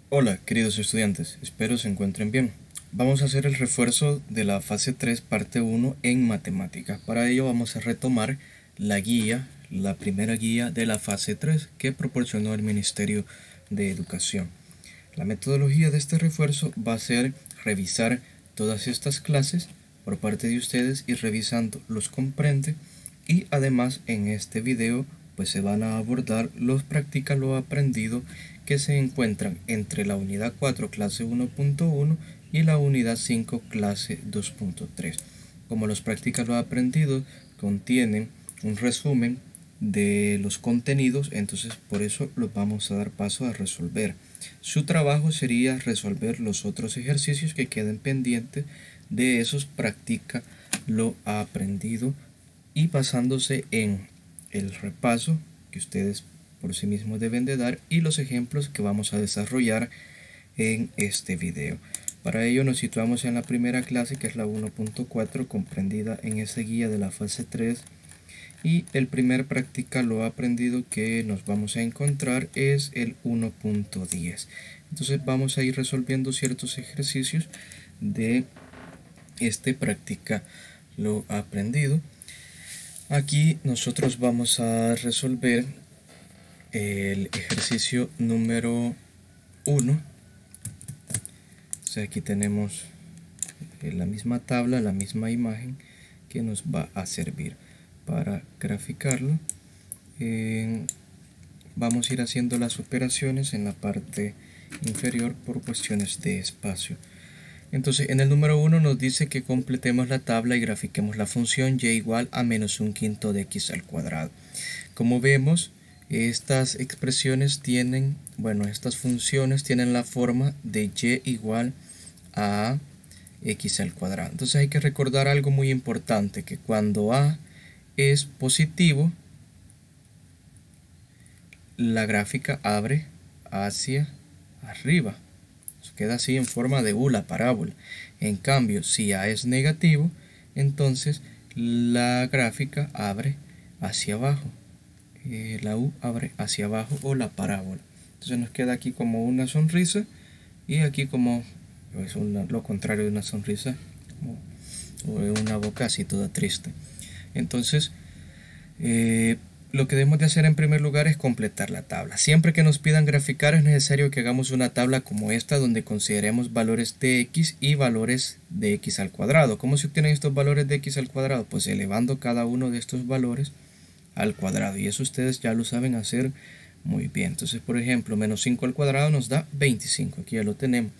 Hola, queridos estudiantes, espero se encuentren bien. Vamos a hacer el refuerzo de la fase 3, parte 1 en matemáticas. Para ello vamos a retomar la primera guía de la fase 3 que proporcionó el Ministerio de Educación. La metodología de este refuerzo va a ser revisar todas estas clases por parte de ustedes y revisando los comprende, y además en este video pues se van a abordar los practica lo aprendido que se encuentran entre la unidad 4 clase 1.1 y la unidad 5 clase 2.3. Como los practica lo aprendido contienen un resumen de los contenidos, entonces por eso los vamos a dar paso a resolver. Su trabajo sería resolver los otros ejercicios que queden pendientes de esos practica lo aprendido y basándose en el repaso que ustedes por sí mismos deben de dar y los ejemplos que vamos a desarrollar en este video. Para ello nos situamos en la primera clase, que es la 1.4, comprendida en esa guía de la fase 3, y el primer práctica lo aprendido que nos vamos a encontrar es el 1.10. Entonces vamos a ir resolviendo ciertos ejercicios de este práctica lo aprendido. Aquí nosotros vamos a resolver el ejercicio número 1. O sea, aquí tenemos la misma tabla, la misma imagen que nos va a servir para graficarlo. Vamos a ir haciendo las operaciones en la parte inferior por cuestiones de espacio. Entonces en el número 1 nos dice que completemos la tabla y grafiquemos la función y igual a menos un quinto de x al cuadrado. Como vemos, estas expresiones tienen, estas funciones tienen la forma de y igual a x al cuadrado. Entonces hay que recordar algo muy importante, que cuando a es positivo, la gráfica abre hacia arriba. Queda así en forma de U la parábola. En cambio, si A es negativo, entonces la gráfica abre hacia abajo. La U abre hacia abajo, o la parábola. Entonces nos queda aquí como una sonrisa, y aquí como pues lo contrario de una sonrisa, o una boca así toda triste. Entonces lo que debemos de hacer en primer lugar es completar la tabla. Siempre que nos pidan graficar es necesario que hagamos una tabla como esta, donde consideremos valores de x y valores de x al cuadrado. ¿Cómo se obtienen estos valores de x al cuadrado? Pues elevando cada uno de estos valores al cuadrado, y eso ustedes ya lo saben hacer muy bien. Entonces, por ejemplo, menos 5 al cuadrado nos da 25, aquí ya lo tenemos.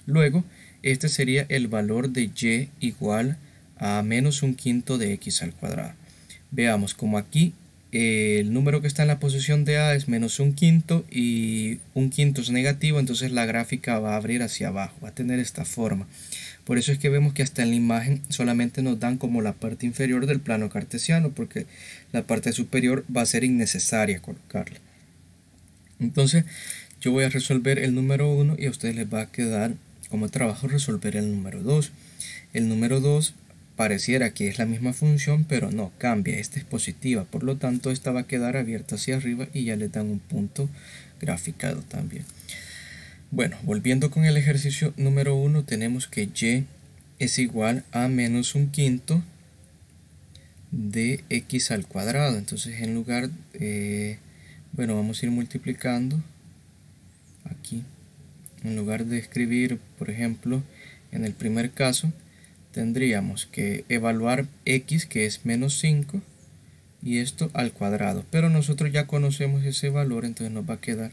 Luego, este sería el valor de y igual a menos un quinto de x al cuadrado. Veamos, como aquí el número que está en la posición de A es menos un quinto y un quinto es negativo, entonces la gráfica va a abrir hacia abajo, va a tener esta forma. Por eso es que vemos que hasta en la imagen solamente nos dan como la parte inferior del plano cartesiano, porque la parte superior va a ser innecesaria colocarla. Entonces yo voy a resolver el número 1 y a ustedes les va a quedar como trabajo resolver el número 2. El número 2 pareciera que es la misma función, pero no, cambia. Esta es positiva, por lo tanto esta va a quedar abierta hacia arriba y ya le dan un punto graficado también. Bueno, volviendo con el ejercicio número 1, tenemos que y es igual a menos un quinto de x al cuadrado. Entonces en lugar, vamos a ir multiplicando aquí. En lugar de escribir, por ejemplo, en el primer caso, tendríamos que evaluar x, que es menos 5, y esto al cuadrado. Pero nosotros ya conocemos ese valor, entonces nos va a quedar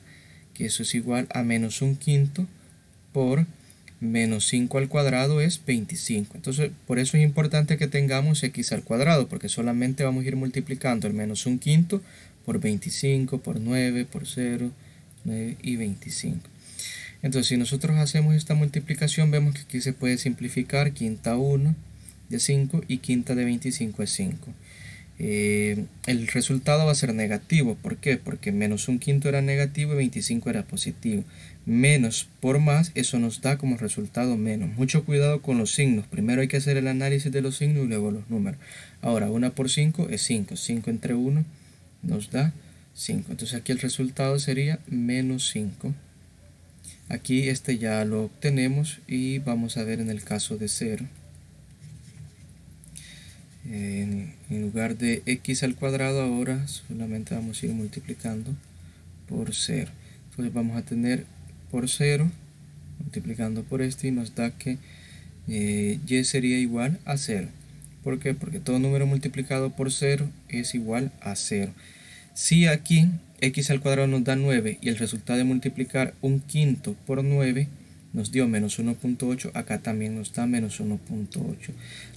que eso es igual a menos un quinto por menos 5 al cuadrado es 25. Entonces, por eso es importante que tengamos x al cuadrado, porque solamente vamos a ir multiplicando el menos un quinto por 25, por 9, por 0, 9 y 25. Entonces, si nosotros hacemos esta multiplicación, vemos que aquí se puede simplificar. Quinta 1 de 5 y quinta de 25 es 5. El resultado va a ser negativo. ¿Por qué? Porque menos un quinto era negativo y 25 era positivo. Menos por más, eso nos da como resultado menos. Mucho cuidado con los signos. Primero hay que hacer el análisis de los signos y luego los números. Ahora, 1 por 5 es 5. 5 entre 1 nos da 5. Entonces aquí el resultado sería menos 5. Aquí este ya lo obtenemos y vamos a ver en el caso de 0. En lugar de x al cuadrado ahora solamente vamos a ir multiplicando por 0. Entonces vamos a tener por 0 multiplicando por este y nos da que y sería igual a 0. ¿Por qué? Porque todo número multiplicado por 0 es igual a 0. Si aquí x al cuadrado nos da 9 y el resultado de multiplicar un quinto por 9 nos dio menos 1.8, acá también nos da menos 1.8.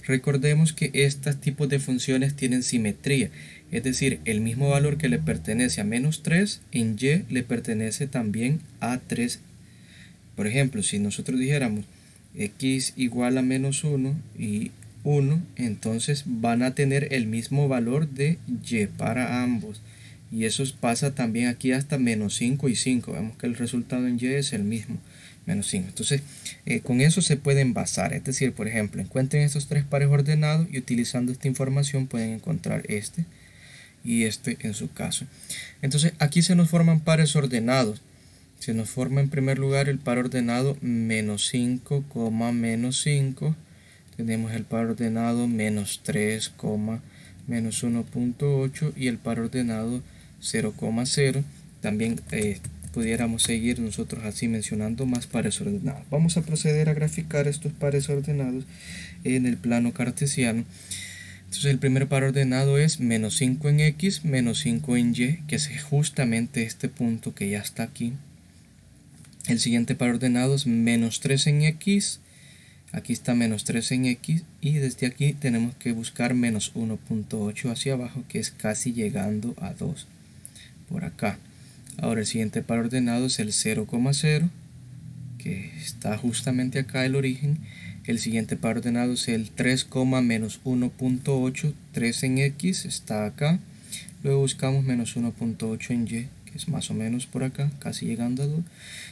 Recordemos que estos tipos de funciones tienen simetría, es decir, el mismo valor que le pertenece a menos 3, en y le pertenece también a 3. Por ejemplo, si nosotros dijéramos x igual a menos 1 y 1, entonces van a tener el mismo valor de y para ambos. Y eso pasa también aquí hasta menos 5 y 5. Vemos que el resultado en y es el mismo, menos 5. Entonces, con eso se pueden basar. Es decir, por ejemplo, encuentren estos tres pares ordenados y utilizando esta información pueden encontrar este y este en su caso. Entonces, aquí se nos forman pares ordenados. Se nos forma en primer lugar el par ordenado menos 5, menos 5. Tenemos el par ordenado menos 3, menos 1.8 y el par ordenado 0,0. También pudiéramos seguir nosotros así mencionando más pares ordenados. Vamos a proceder a graficar estos pares ordenados en el plano cartesiano. Entonces el primer par ordenado es menos 5 en x, menos 5 en y, que es justamente este punto que ya está aquí. El siguiente par ordenado es menos 3 en x, aquí está menos 3 en x y desde aquí tenemos que buscar menos 1.8 hacia abajo, que es casi llegando a 2 por acá. Ahora el siguiente par ordenado es el 0,0, que está justamente acá el origen. El siguiente par ordenado es el 3, menos 1.8, 3 en x está acá. Luego buscamos menos 1.8 en y, que es más o menos por acá, casi llegando a 2.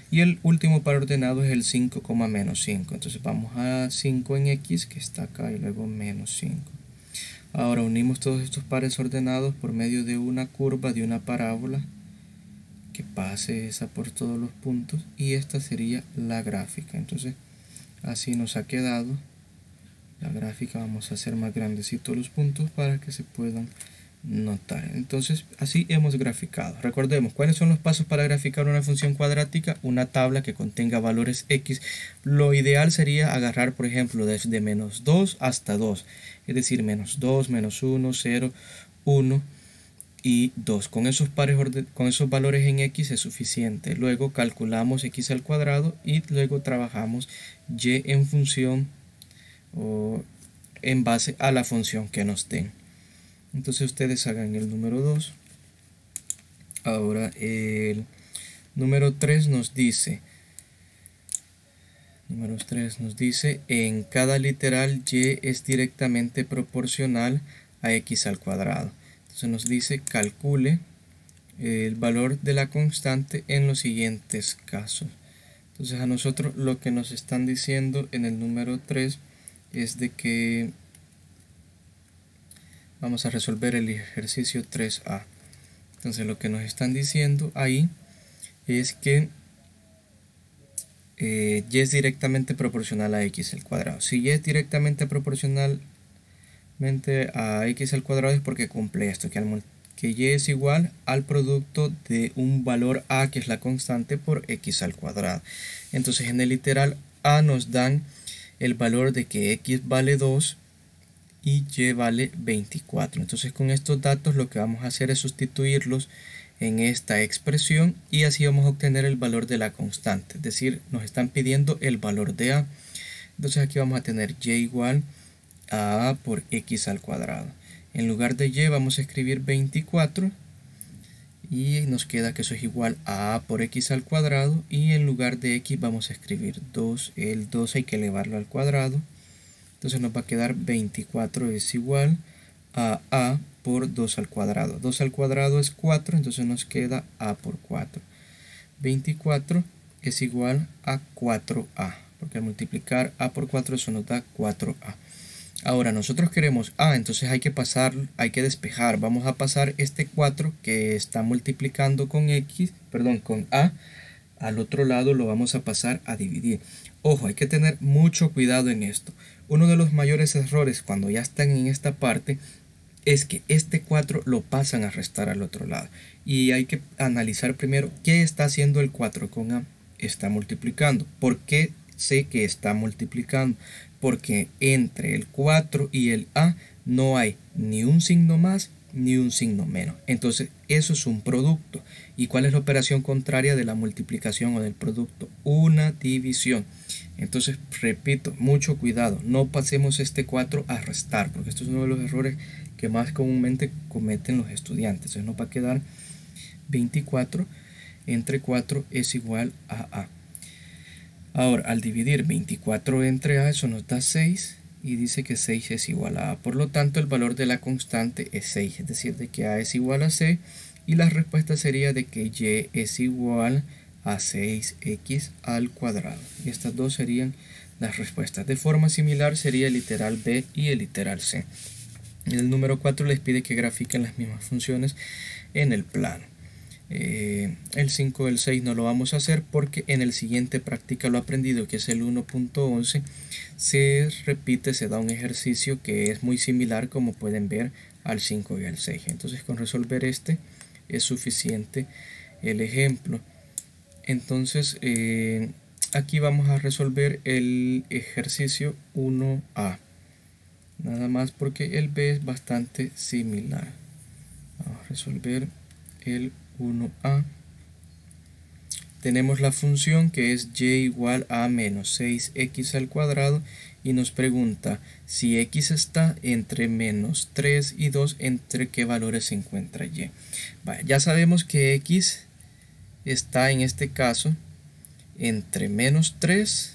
Y el último par ordenado es el 5, menos 5. Entonces vamos a 5 en x, que está acá, y luego menos 5. Ahora unimos todos estos pares ordenados por medio de una curva de una parábola que pase esa por todos los puntos, y esta sería la gráfica. Entonces así nos ha quedado la gráfica. Vamos a hacer más grandecitos los puntos para que se puedan notar. Entonces así hemos graficado. Recordemos cuáles son los pasos para graficar una función cuadrática: una tabla que contenga valores x. Lo ideal sería agarrar, por ejemplo, desde menos 2 hasta 2, es decir, menos 2, menos 1, 0, 1 y 2. Con esos valores en x es suficiente. Luego calculamos x al cuadrado y luego trabajamos y en función o en base a la función que nos den. Entonces ustedes hagan el número 2. Ahora el número 3 nos dice, en cada literal y es directamente proporcional a x al cuadrado. Entonces nos dice calcule el valor de la constante en los siguientes casos. Entonces a nosotros lo que nos están diciendo en el número 3 es de que vamos a resolver el ejercicio 3A. Entonces lo que nos están diciendo ahí es que y es directamente proporcional a x al cuadrado. Si y es directamente proporcionalmente a x al cuadrado es porque cumple esto, que y es igual al producto de un valor a, que es la constante, por x al cuadrado. Entonces en el literal a nos dan el valor de que x vale 2 y y vale 24. Entonces con estos datos lo que vamos a hacer es sustituirlos en esta expresión y así vamos a obtener el valor de la constante, es decir, nos están pidiendo el valor de a. Entonces aquí vamos a tener y igual a por x al cuadrado. En lugar de y vamos a escribir 24 y nos queda que eso es igual a por x al cuadrado, y en lugar de x vamos a escribir 2, el 2 hay que elevarlo al cuadrado. Entonces nos va a quedar 24 es igual a por 2 al cuadrado. 2 al cuadrado es 4, entonces nos queda a por 4. 24 es igual a 4a, porque al multiplicar a por 4 eso nos da 4a. Ahora nosotros queremos a, entonces hay que despejar. Vamos a pasar este 4 que está multiplicando con x, con a, al otro lado lo vamos a pasar a dividir. Ojo, hay que tener mucho cuidado en esto. Uno de los mayores errores cuando ya están en esta parte es que este 4 lo pasan a restar al otro lado. Y hay que analizar primero qué está haciendo el 4 con A. Está multiplicando. ¿Por qué sé que está multiplicando? Porque entre el 4 y el A no hay ni un signo más ni un signo menos. Entonces eso es un producto. ¿Y cuál es la operación contraria de la multiplicación o del producto? Una división. Entonces repito, mucho cuidado, no pasemos este 4 a restar, porque esto es uno de los errores que más comúnmente cometen los estudiantes. Entonces nos va a quedar 24 entre 4 es igual a A. Ahora, al dividir 24 entre A, eso nos da 6 y dice que 6 es igual a A. Por lo tanto, el valor de la constante es 6, es decir, de que A es igual a 6 y la respuesta sería de que Y es igual a 6x al cuadrado. Y estas dos serían las respuestas. De forma similar sería el literal B y el literal C. En el número 4 les pide que grafiquen las mismas funciones en el plano. El 5 y el 6 no lo vamos a hacer porque en el siguiente practica lo aprendido, que es el 1.11, se repite, se da un ejercicio que es muy similar, como pueden ver, al 5 y al 6. Entonces con resolver este es suficiente el ejemplo. Entonces aquí vamos a resolver el ejercicio 1A, nada más porque el B es bastante similar. Vamos a resolver el 1A. Tenemos la función que es y igual a menos 6x al cuadrado y nos pregunta si x está entre menos 3 y 2, entre qué valores se encuentra y. Vale, ya sabemos que x está en este caso entre menos 3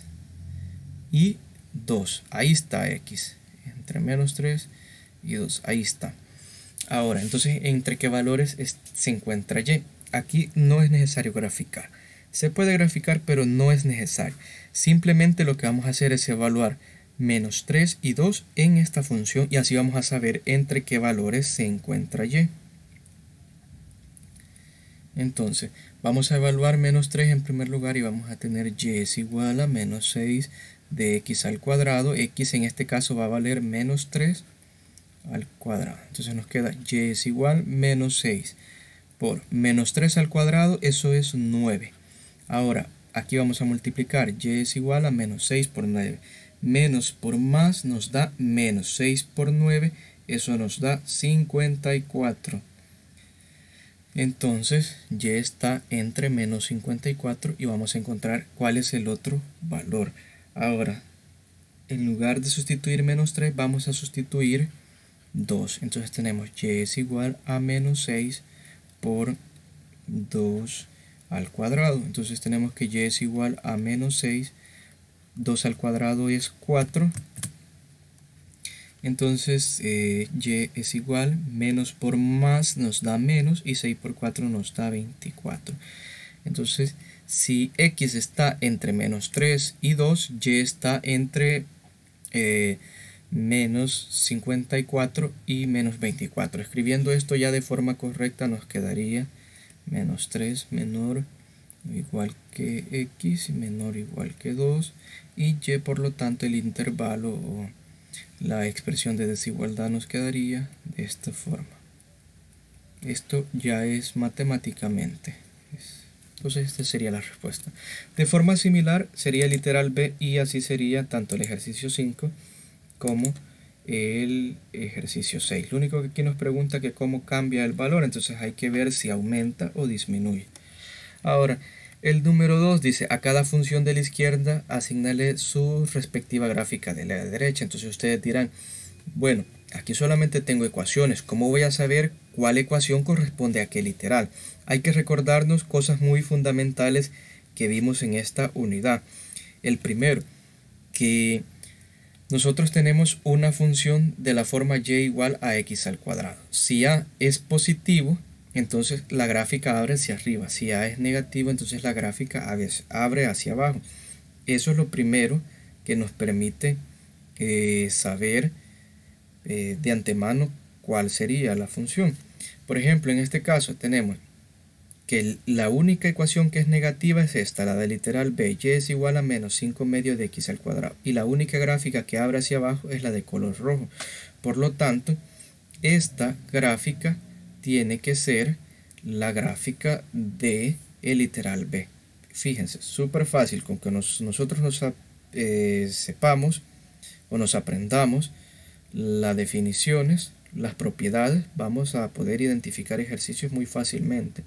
y 2. Ahí está x, entre menos 3 y 2, ahí está. Ahora, entonces, ¿entre qué valores se encuentra y? Aquí no es necesario graficar. Se puede graficar, pero no es necesario. Simplemente lo que vamos a hacer es evaluar menos 3 y 2 en esta función y así vamos a saber entre qué valores se encuentra y. Entonces, vamos a evaluar menos 3 en primer lugar y vamos a tener y es igual a menos 6 de x al cuadrado. X en este caso va a valer menos 3 al cuadrado. Entonces nos queda y es igual menos 6 por menos 3 al cuadrado, eso es 9. Ahora, aquí vamos a multiplicar y es igual a menos 6 por 9. Menos por más nos da menos 6 por 9, eso nos da 54. Entonces, y está entre menos 54 y vamos a encontrar cuál es el otro valor. Ahora, en lugar de sustituir menos 3, vamos a sustituir 2. Entonces tenemos y es igual a menos 6 por 2 al cuadrado. Entonces tenemos que y es igual a menos 6. 2 al cuadrado es 4. Entonces y es igual, menos por más nos da menos y 6 por 4 nos da 24. Entonces si x está entre menos 3 y 2, y está entre menos 54 y menos 24. Escribiendo esto ya de forma correcta nos quedaría menos 3 menor o igual que x menor o igual que 2 y y por lo tanto el intervalo o la expresión de desigualdad nos quedaría de esta forma. Esto ya es matemáticamente. Entonces esta sería la respuesta. De forma similar sería el literal B y así sería tanto el ejercicio 5 como el ejercicio 6. Lo único que aquí nos pregunta que cómo cambia el valor, entonces hay que ver si aumenta o disminuye. Ahora, el número 2 dice, a cada función de la izquierda asignale su respectiva gráfica de la derecha. Entonces ustedes dirán, bueno, aquí solamente tengo ecuaciones, ¿cómo voy a saber cuál ecuación corresponde a qué literal? Hay que recordarnos cosas muy fundamentales que vimos en esta unidad. El primero, que nosotros tenemos una función de la forma y igual a x al cuadrado. Si a es positivo, entonces la gráfica abre hacia arriba. Si a es negativo, entonces la gráfica abre hacia abajo. Eso es lo primero que nos permite saber de antemano cuál sería la función. Por ejemplo, en este caso tenemos que la única ecuación que es negativa es esta, la del literal b, y es igual a menos 5 medios de x al cuadrado. Y la única gráfica que abre hacia abajo es la de color rojo. Por lo tanto, esta gráfica tiene que ser la gráfica de el literal b. Fíjense, súper fácil, con que nosotros sepamos o nos aprendamos las definiciones, las propiedades, vamos a poder identificar ejercicios muy fácilmente.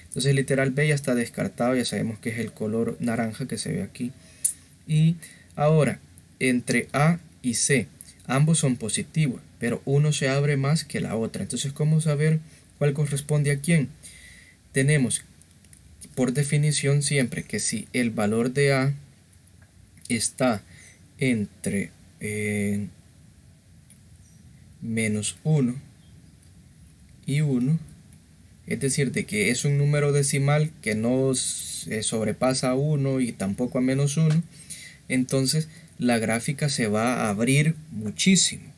Entonces el literal B ya está descartado, ya sabemos que es el color naranja que se ve aquí. Y ahora, entre A y C, ambos son positivos, pero uno se abre más que la otra. Entonces, ¿cómo saber cuál corresponde a quién? Tenemos por definición siempre que si el valor de A está entre menos 1 y 1, es decir, de que es un número decimal que no sobrepasa a 1 y tampoco a menos 1, entonces la gráfica se va a abrir muchísimo.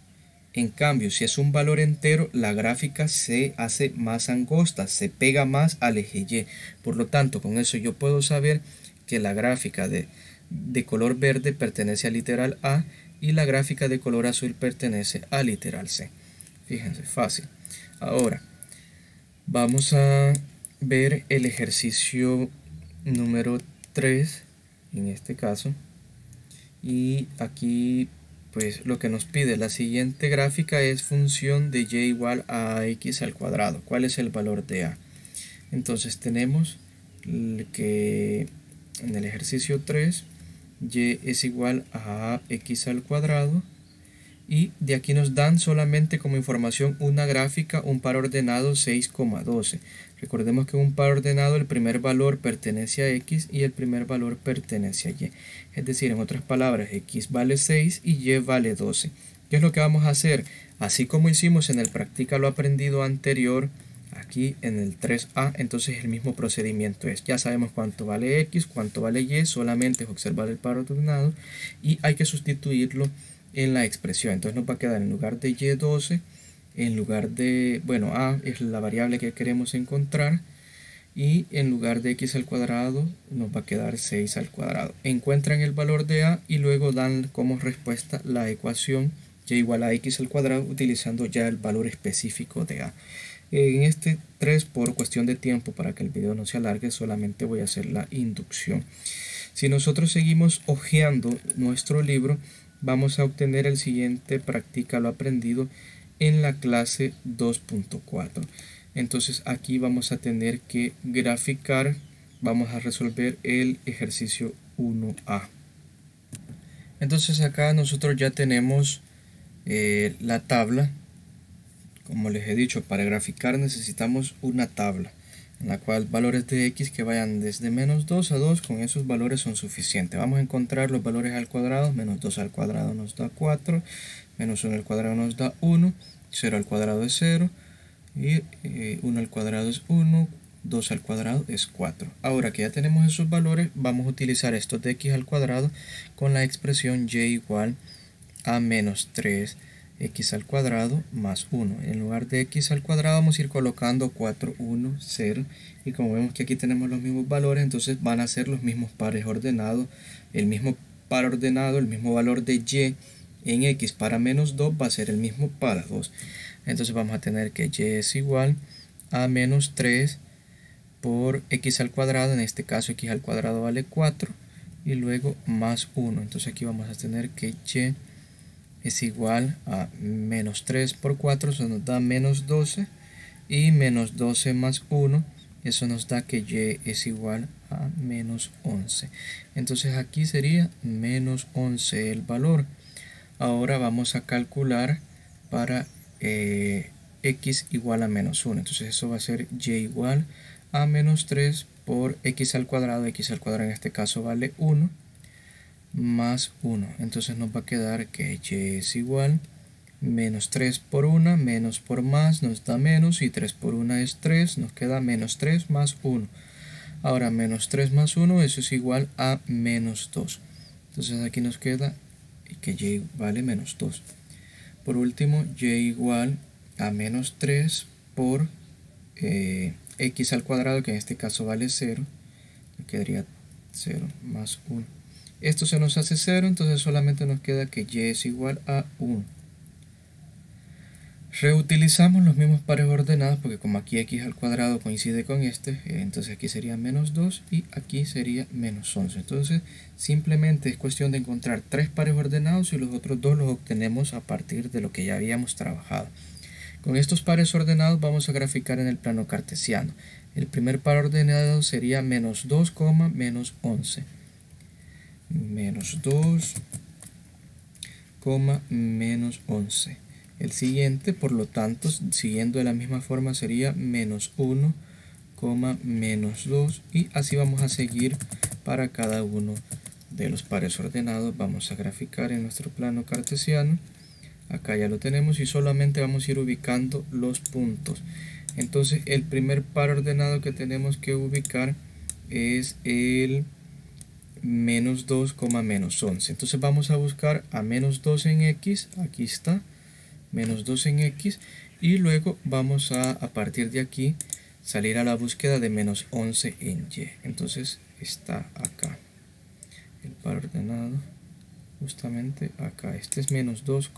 En cambio, si es un valor entero, la gráfica se hace más angosta, se pega más al eje Y. Por lo tanto, con eso yo puedo saber que la gráfica de color verde pertenece al literal A y la gráfica de color azul pertenece al literal C. Fíjense, fácil. Ahora, vamos a ver el ejercicio número 3, en este caso. Y aquí, pues lo que nos pide la siguiente gráfica es función de y igual a x al cuadrado. ¿Cuál es el valor de a? Entonces tenemos que en el ejercicio 3, y es igual a x al cuadrado. Y de aquí nos dan solamente como información una gráfica, un par ordenado 6,12. Recordemos que un par ordenado el primer valor pertenece a x y el primer valor pertenece a y. Es decir, en otras palabras, x vale 6 y y vale 12. ¿Qué es lo que vamos a hacer? Así como hicimos en el practica lo aprendido anterior, aquí en el 3a, entonces el mismo procedimiento es, ya sabemos cuánto vale x, cuánto vale y, solamente es observar el par ordenado y hay que sustituirlo en la expresión. Entonces nos va a quedar en lugar de y12, en lugar de, bueno, a es la variable que queremos encontrar, y en lugar de x al cuadrado nos va a quedar 6 al cuadrado. Encuentran el valor de a y luego dan como respuesta la ecuación y igual a x al cuadrado utilizando ya el valor específico de a. En este 3, por cuestión de tiempo, para que el video no se alargue, solamente voy a hacer la inducción. Si nosotros seguimos hojeando nuestro libro, vamos a obtener el siguiente practica lo aprendido en la clase 2.4. Entonces aquí vamos a tener que graficar, vamos a resolver el ejercicio 1A. Entonces acá nosotros ya tenemos la tabla. Como les he dicho, para graficar necesitamos una tabla en la cual valores de x que vayan desde menos 2 a 2, con esos valores son suficientes. Vamos a encontrar los valores al cuadrado. Menos 2 al cuadrado nos da 4, menos 1 al cuadrado nos da 1, 0 al cuadrado es 0, y 1 al cuadrado es 1, 2 al cuadrado es 4. Ahora que ya tenemos esos valores, vamos a utilizar estos de x al cuadrado con la expresión y igual a menos 3 x al cuadrado más 1. En lugar de x al cuadrado vamos a ir colocando 4, 1, 0. Y como vemos que aquí tenemos los mismos valores, entonces van a ser los mismos pares ordenados. El mismo par ordenado, el mismo valor de y en x para menos 2 va a ser el mismo para 2. Entonces vamos a tener que y es igual a menos 3 por x al cuadrado. En este caso x al cuadrado vale 4. Y luego más 1. Entonces aquí vamos a tener que y es igual a menos 3 por 4, eso nos da menos 12, y menos 12 más 1, eso nos da que y es igual a menos 11. Entonces aquí sería menos 11 el valor. Ahora vamos a calcular para x igual a menos 1. Entonces eso va a ser y igual a menos 3 por x al cuadrado. X al cuadrado en este caso vale 1. Más 1, entonces nos va a quedar que y es igual menos 3 por 1, menos por más nos da menos, y 3 por 1 es 3, nos queda menos 3 más 1. Ahora menos 3 más 1, eso es igual a menos 2. Entonces aquí nos queda que y vale menos 2. Por último, y igual a menos 3 por x al cuadrado, que en este caso vale 0, quedaría 0 más 1. Esto se nos hace 0, entonces solamente nos queda que y es igual a 1. Reutilizamos los mismos pares ordenados porque como aquí x al cuadrado coincide con este, entonces aquí sería menos 2 y aquí sería menos 11. Entonces simplemente es cuestión de encontrar 3 pares ordenados y los otros 2 los obtenemos a partir de lo que ya habíamos trabajado. Con estos pares ordenados vamos a graficar en el plano cartesiano. El primer par ordenado sería menos 2, menos 11. Menos 2, menos 11. El siguiente, por lo tanto, siguiendo de la misma forma, sería menos 1, menos 2. Y así vamos a seguir para cada uno de los pares ordenados. Vamos a graficar en nuestro plano cartesiano. Acá ya lo tenemos y solamente vamos a ir ubicando los puntos. Entonces el primer par ordenado que tenemos que ubicar es el menos 2, menos 11. Entonces vamos a buscar a menos 2 en x, aquí está, menos 2 en x, y luego vamos a partir de aquí salir a la búsqueda de menos 11 en y. Entonces está acá el par ordenado, justamente acá. Este es menos 2,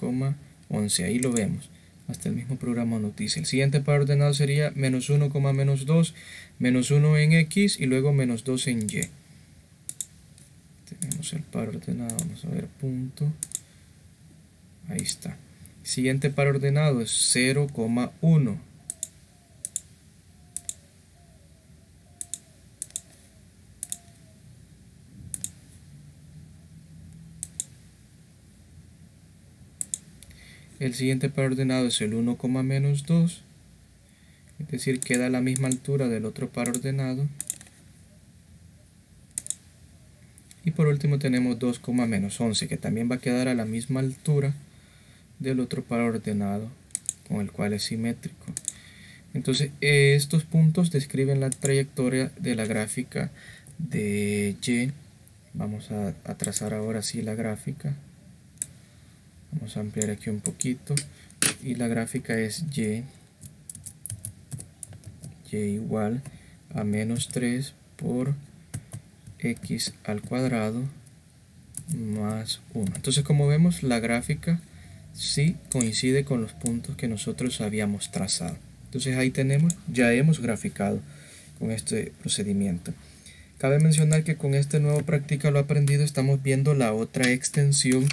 11, ahí lo vemos, hasta el mismo programa nos dice. El siguiente par ordenado sería menos 1, menos 2, menos 1 en x y luego menos 2 en y. Tenemos el par ordenado, vamos a ver, punto, ahí está. Siguiente par ordenado es 0,1. El siguiente par ordenado es el 1, menos 2, es decir, queda a la misma altura del otro par ordenado. Y por último tenemos 2, menos 11, que también va a quedar a la misma altura del otro par ordenado, con el cual es simétrico. Entonces estos puntos describen la trayectoria de la gráfica de y. Vamos a trazar ahora sí la gráfica. Vamos a ampliar aquí un poquito. Y la gráfica es y igual a menos 3 por x al cuadrado más 1. Entonces, como vemos, la gráfica sí coincide con los puntos que nosotros habíamos trazado. Entonces ahí tenemos, ya hemos graficado con este procedimiento. Cabe mencionar que con este nuevo práctica lo aprendido estamos viendo la otra extensión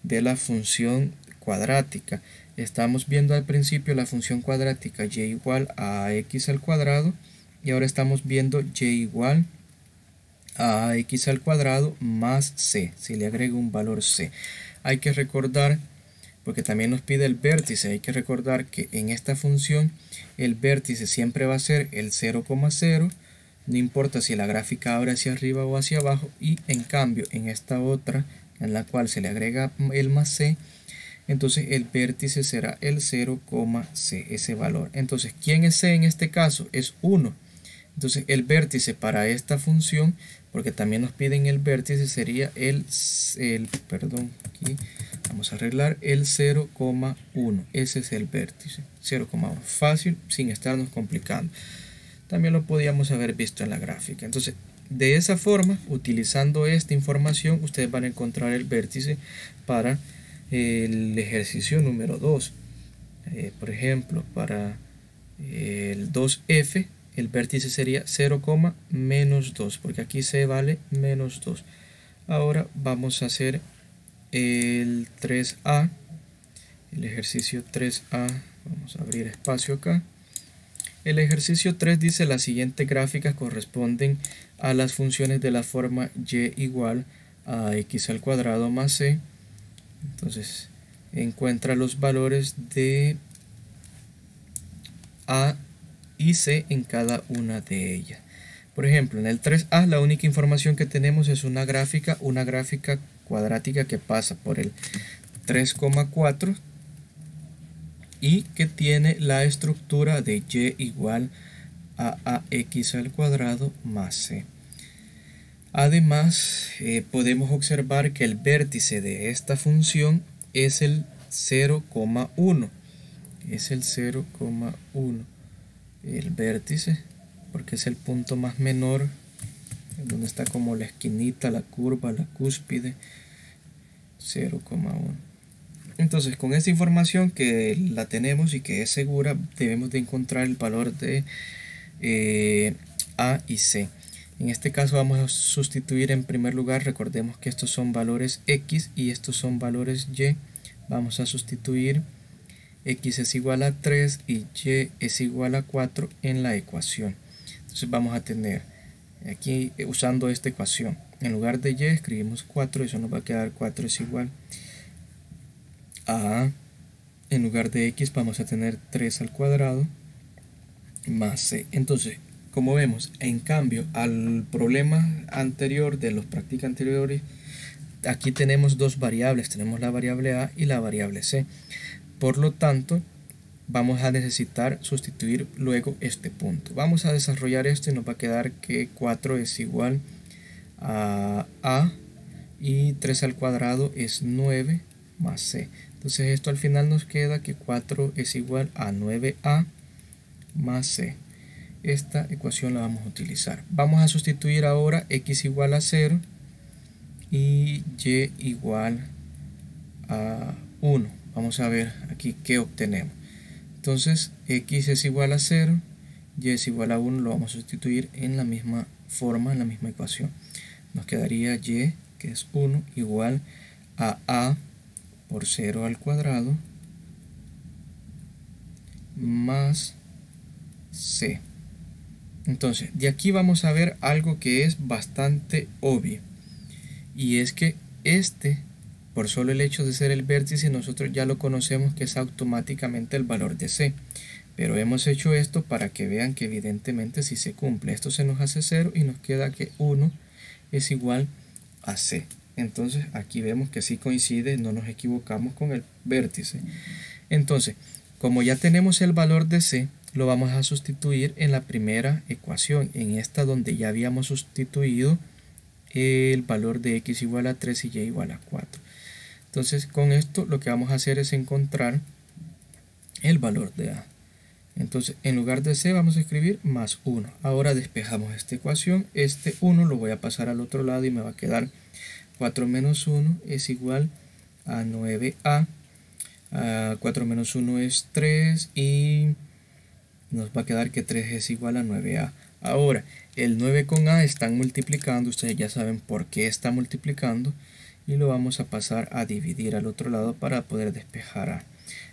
de la función cuadrática. Estamos viendo al principio la función cuadrática y igual a x al cuadrado y ahora estamos viendo y igual a x al cuadrado más c, si le agrego un valor c. Hay que recordar, porque también nos pide el vértice, hay que recordar que en esta función el vértice siempre va a ser el 0,0, no importa si la gráfica abre hacia arriba o hacia abajo, y en cambio en esta otra, en la cual se le agrega el más c, entonces el vértice será el 0,c, ese valor. Entonces, ¿quién es c en este caso? Es 1. Entonces el vértice para esta función, porque también nos piden el vértice, sería perdón, aquí vamos a arreglar el 0,1. Ese es el vértice, 0,1. Fácil, sin estarnos complicando. También lo podíamos haber visto en la gráfica. Entonces, de esa forma, utilizando esta información, ustedes van a encontrar el vértice para el ejercicio número 2. Por ejemplo, para el 2f, el vértice sería 0, menos 2, porque aquí c vale menos 2. Ahora vamos a hacer el 3a, el ejercicio 3a, vamos a abrir espacio acá. El ejercicio 3 dice las siguientes gráficas corresponden a las funciones de la forma y igual a x al cuadrado más c. Entonces encuentra los valores de a y c en cada una de ellas. Por ejemplo, en el 3a la única información que tenemos es una gráfica cuadrática que pasa por el 3,4 y que tiene la estructura de y igual a ax al cuadrado más c. Además, podemos observar que el vértice de esta función es el 0,1. Es el 0,1. El vértice porque es el punto más menor, donde está como la esquinita, la curva, la cúspide, 0,1. Entonces, con esta información que la tenemos y que es segura, debemos de encontrar el valor de A y C. En este caso vamos a sustituir en primer lugar, recordemos que estos son valores X y estos son valores Y. Vamos a sustituir X es igual a 3 y Y es igual a 4 en la ecuación. Entonces vamos a tener aquí, usando esta ecuación, en lugar de Y escribimos 4, eso nos va a quedar 4 es igual a, en lugar de X vamos a tener 3 al cuadrado más C. Entonces, como vemos, en cambio al problema anterior de los prácticas anteriores, aquí tenemos dos variables, tenemos la variable A y la variable C. Por lo tanto, vamos a necesitar sustituir luego este punto. Vamos a desarrollar esto y nos va a quedar que 4 es igual a A y 3 al cuadrado es 9 más C. Entonces esto al final nos queda que 4 es igual a 9A más C. Esta ecuación la vamos a utilizar. Vamos a sustituir ahora X igual a 0 y Y igual a 1. Vamos a ver aquí qué obtenemos. Entonces X es igual a 0, Y es igual a 1, lo vamos a sustituir en la misma forma, en la misma ecuación. Nos quedaría Y, que es 1, igual a por 0 al cuadrado más C. Entonces, de aquí vamos a ver algo que es bastante obvio. Y es que por solo el hecho de ser el vértice, nosotros ya lo conocemos que es automáticamente el valor de C. Pero hemos hecho esto para que vean que evidentemente si se cumple. Esto se nos hace 0 y nos queda que 1 es igual a C. Entonces aquí vemos que sí coincide, no nos equivocamos con el vértice. Entonces, como ya tenemos el valor de C, lo vamos a sustituir en la primera ecuación, en esta donde ya habíamos sustituido el valor de X igual a 3 y Y igual a 4. Entonces con esto lo que vamos a hacer es encontrar el valor de A. Entonces en lugar de C vamos a escribir más 1. Ahora despejamos esta ecuación, este 1 lo voy a pasar al otro lado y me va a quedar 4 menos 1 es igual a 9A. 4 menos 1 es 3 y nos va a quedar que 3 es igual a 9A. Ahora, el 9 con A están multiplicando, ustedes ya saben por qué está multiplicando, y lo vamos a pasar a dividir al otro lado para poder despejar A.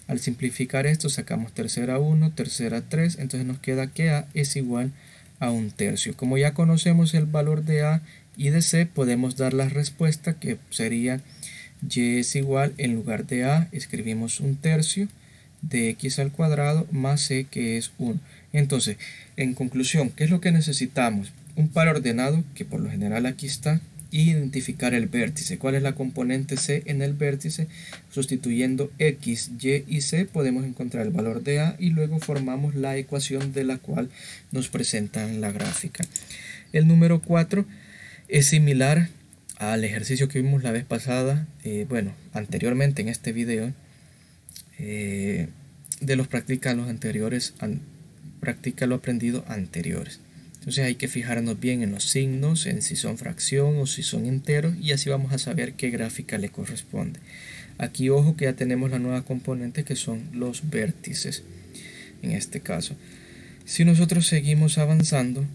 Al simplificar esto, sacamos tercera 1, tercera 3, entonces nos queda que A es igual a 1/3. Como ya conocemos el valor de A y de C, podemos dar la respuesta que sería Y es igual, en lugar de A, escribimos 1/3 de X al cuadrado más C, que es 1. Entonces, en conclusión, ¿qué es lo que necesitamos? Un par ordenado, que por lo general aquí está, y identificar el vértice. ¿Cuál es la componente C en el vértice? Sustituyendo X, Y y C podemos encontrar el valor de A y luego formamos la ecuación de la cual nos presentan la gráfica. El número 4 es similar al ejercicio que vimos la vez pasada, anteriormente en este video, de los practica lo aprendido anteriores. Entonces hay que fijarnos bien en los signos, en si son fracción o si son enteros, y así vamos a saber qué gráfica le corresponde. Aquí ojo que ya tenemos la nueva componente que son los vértices en este caso. Si nosotros seguimos avanzando,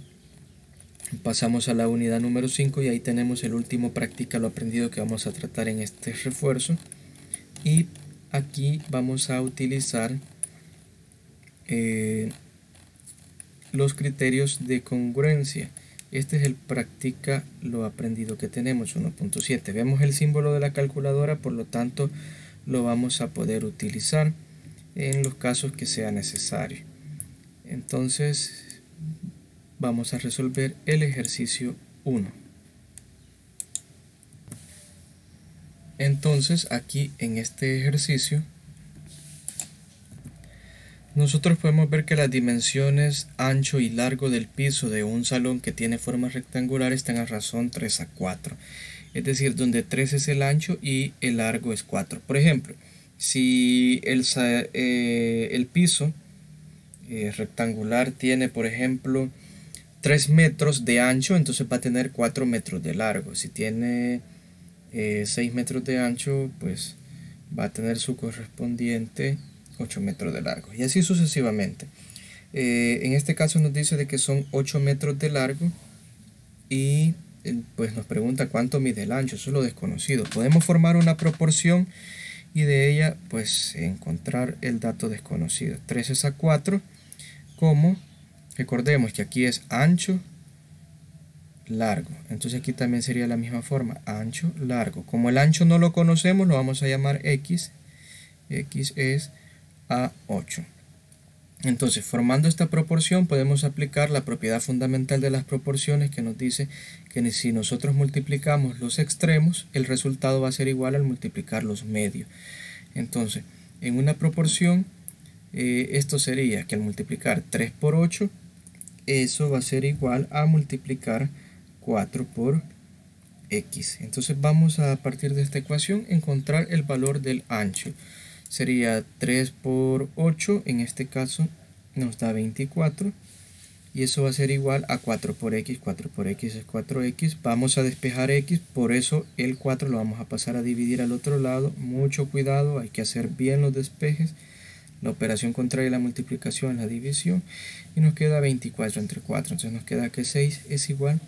pasamos a la unidad número 5 y ahí tenemos el último practica lo aprendido que vamos a tratar en este refuerzo, y aquí vamos a utilizar los criterios de congruencia. Este es el practica lo aprendido que tenemos, 1.7. Vemos el símbolo de la calculadora, por lo tanto lo vamos a poder utilizar en los casos que sea necesario. Entonces vamos a resolver el ejercicio 1. Entonces aquí en este ejercicio nosotros podemos ver que las dimensiones ancho y largo del piso de un salón que tiene forma rectangular están a razón 3/4. Es decir, donde 3 es el ancho y el largo es 4. Por ejemplo, si el piso rectangular tiene, por ejemplo, 3 metros de ancho, entonces va a tener 4 metros de largo. Si tiene 6 metros de ancho, pues va a tener su correspondiente 8 metros de largo. Y así sucesivamente. En este caso nos dice de que son 8 metros de largo y pues nos pregunta cuánto mide el ancho. Eso es lo desconocido. Podemos formar una proporción y de ella pues encontrar el dato desconocido. 3 es a 4, como recordemos que aquí es ancho, largo. Entonces aquí también sería la misma forma, ancho, largo. Como el ancho no lo conocemos, lo vamos a llamar x. X es a 8. Entonces, formando esta proporción, podemos aplicar la propiedad fundamental de las proporciones, que nos dice que si nosotros multiplicamos los extremos, el resultado va a ser igual al multiplicar los medios. Entonces, en una proporción, esto sería que al multiplicar 3 por 8, eso va a ser igual a multiplicar 4 por x. Entonces vamos a partir de esta ecuación encontrar el valor del ancho. Sería 3 por 8, en este caso nos da 24, y eso va a ser igual a 4 por x. 4 por x es 4x. Vamos a despejar x, por eso el 4 lo vamos a pasar a dividir al otro lado. Mucho cuidado, hay que hacer bien los despejes. La operación contraria a la multiplicación es la división, y nos queda 24 entre 4, entonces nos queda que 6 es igual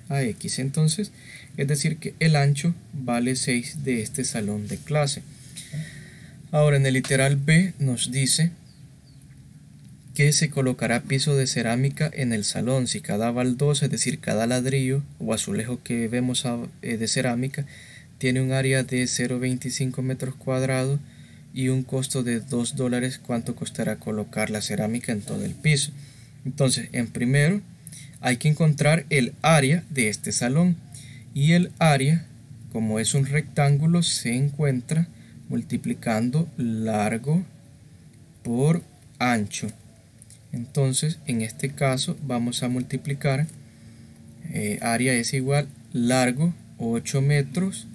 a x. Entonces, es decir que el ancho vale 6 de este salón de clase. Ahora en el literal B nos dice que se colocará piso de cerámica en el salón si cada baldosa, es decir, cada ladrillo o azulejo que vemos de cerámica, tiene un área de 0,25 metros cuadrados y un costo de $2. ¿Cuánto costará colocar la cerámica en todo el piso? Entonces, en primero hay que encontrar el área de este salón, y el área, como es un rectángulo, se encuentra multiplicando largo por ancho. Entonces, en este caso vamos a multiplicar, área es igual largo 8 metros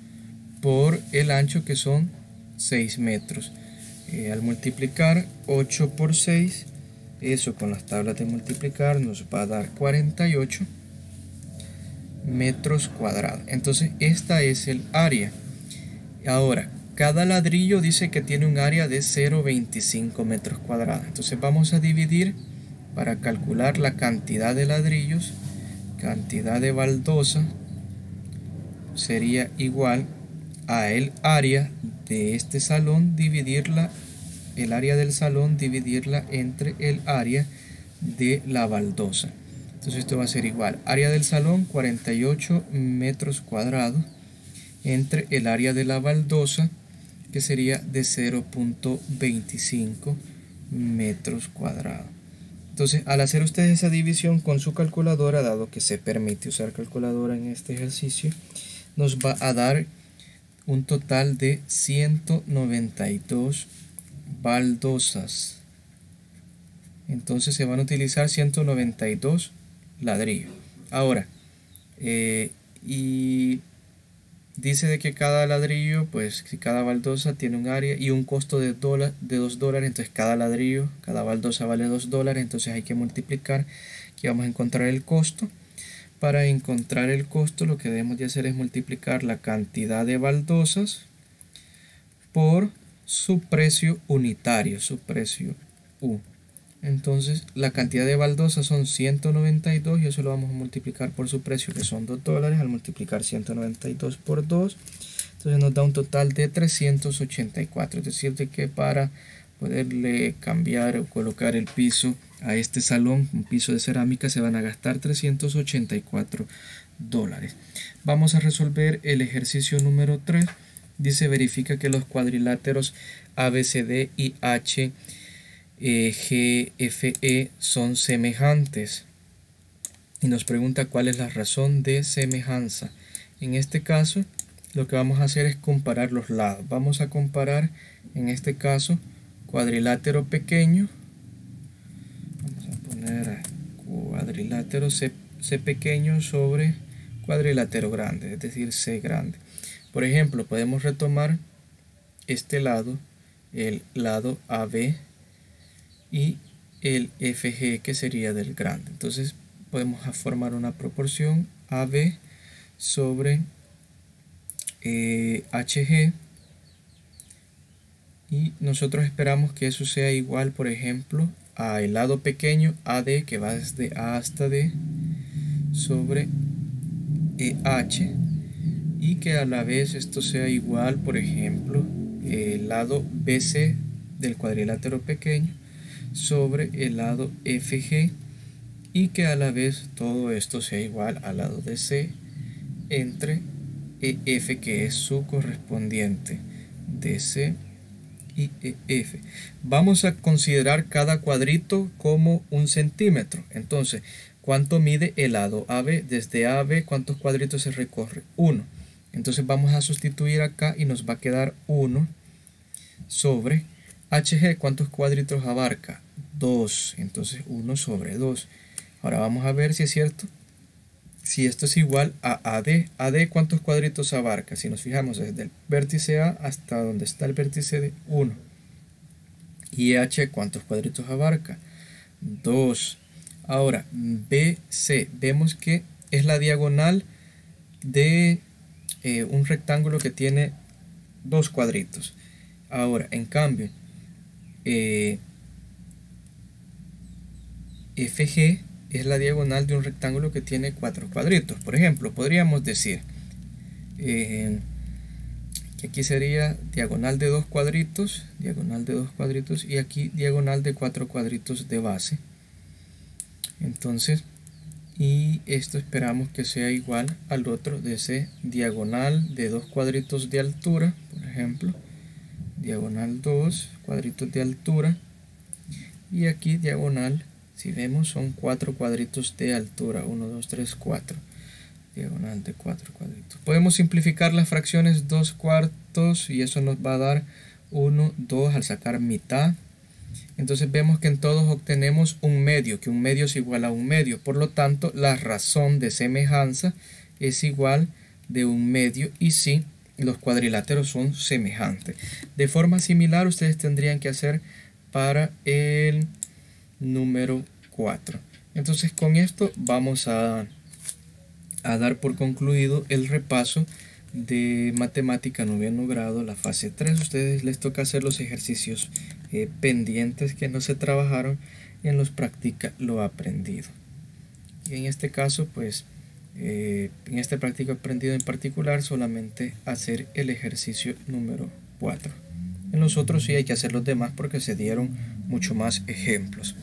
por el ancho, que son 6 metros. Al multiplicar 8 por 6, eso con las tablas de multiplicar nos va a dar 48 metros cuadrados. Entonces esta es el área. Ahora, cada ladrillo dice que tiene un área de 0,25 metros cuadrados. Entonces vamos a dividir para calcular la cantidad de ladrillos. Cantidad de baldosa sería igual a el área de este salón, dividirla, el área del salón, dividirla entre el área de la baldosa. Entonces esto va a ser igual, área del salón 48 metros cuadrados entre el área de la baldosa, que sería de 0,25 metros cuadrados. Entonces, al hacer ustedes esa división con su calculadora, dado que se permite usar calculadora en este ejercicio, nos va a dar un total de 192 baldosas. Entonces se van a utilizar 192 ladrillos. Ahora, y dice de que cada ladrillo, pues si cada baldosa tiene un área y un costo de $2, entonces cada ladrillo, cada baldosa vale $2, entonces hay que multiplicar, que vamos a encontrar el costo. Para encontrar el costo, lo que debemos de hacer es multiplicar la cantidad de baldosas por su precio unitario, su precio U. Entonces la cantidad de baldosas son 192 y eso lo vamos a multiplicar por su precio, que son $2. Al multiplicar 192 por 2, entonces nos da un total de 384. Es decir, de que para poderle cambiar o colocar el piso a este salón, un piso de cerámica, se van a gastar $384. Vamos a resolver el ejercicio número 3. Dice: verifica que los cuadriláteros ABCD y HGFE son semejantes. Y nos pregunta cuál es la razón de semejanza. En este caso, lo que vamos a hacer es comparar los lados. Vamos a comparar, en este caso, cuadrilátero pequeño. Vamos a poner cuadrilátero C pequeño sobre cuadrilátero grande, es decir, C grande. Por ejemplo, podemos retomar este lado, el lado AB, y el FG, que sería del grande. Entonces podemos formar una proporción AB sobre HG, y nosotros esperamos que eso sea igual, por ejemplo, a el lado pequeño AD, que va desde A hasta D, sobre H, y que a la vez esto sea igual, por ejemplo, el lado BC del cuadrilátero pequeño sobre el lado FG, y que a la vez todo esto sea igual al lado de C entre EF, que es su correspondiente, DC y EF. Vamos a considerar cada cuadrito como 1 centímetro. Entonces, ¿cuánto mide el lado AB? Desde AB, ¿cuántos cuadritos se recorre? 1. Entonces vamos a sustituir acá y nos va a quedar 1 sobre HG. ¿Cuántos cuadritos abarca? 2. Entonces 1 sobre 2. Ahora vamos a ver si es cierto, si esto es igual a AD. AD, ¿cuántos cuadritos abarca? Si nos fijamos desde el vértice A hasta donde está el vértice D, 1. Y H, ¿cuántos cuadritos abarca? 2. Ahora, BC, vemos que es la diagonal de un rectángulo que tiene 2 cuadritos. Ahora, en cambio, FG es la diagonal de un rectángulo que tiene 4 cuadritos. Por ejemplo, podríamos decir que aquí sería diagonal de 2 cuadritos, y aquí diagonal de 4 cuadritos de base. Entonces, y esto esperamos que sea igual al otro de ese diagonal de 2 cuadritos de altura, por ejemplo, diagonal 2 cuadritos de altura, y aquí diagonal, si vemos, son 4 cuadritos de altura, 1, 2, 3, 4, diagonal de 4 cuadritos. Podemos simplificar las fracciones 2 cuartos y eso nos va a dar 1, 2 al sacar mitad. Entonces vemos que en todos obtenemos un medio, que un medio es igual a un medio. Por lo tanto, la razón de semejanza es igual de un medio, y sí, los cuadriláteros son semejantes. De forma similar, ustedes tendrían que hacer para el número 4. Entonces con esto vamos a dar por concluido el repaso de matemática noveno grado, la fase 3. Ustedes les toca hacer los ejercicios pendientes que no se trabajaron, y en los practica lo aprendido. Y en este caso, pues en este práctico aprendido en particular, solamente hacer el ejercicio número 4. En los otros sí hay que hacer los demás porque se dieron mucho más ejemplos.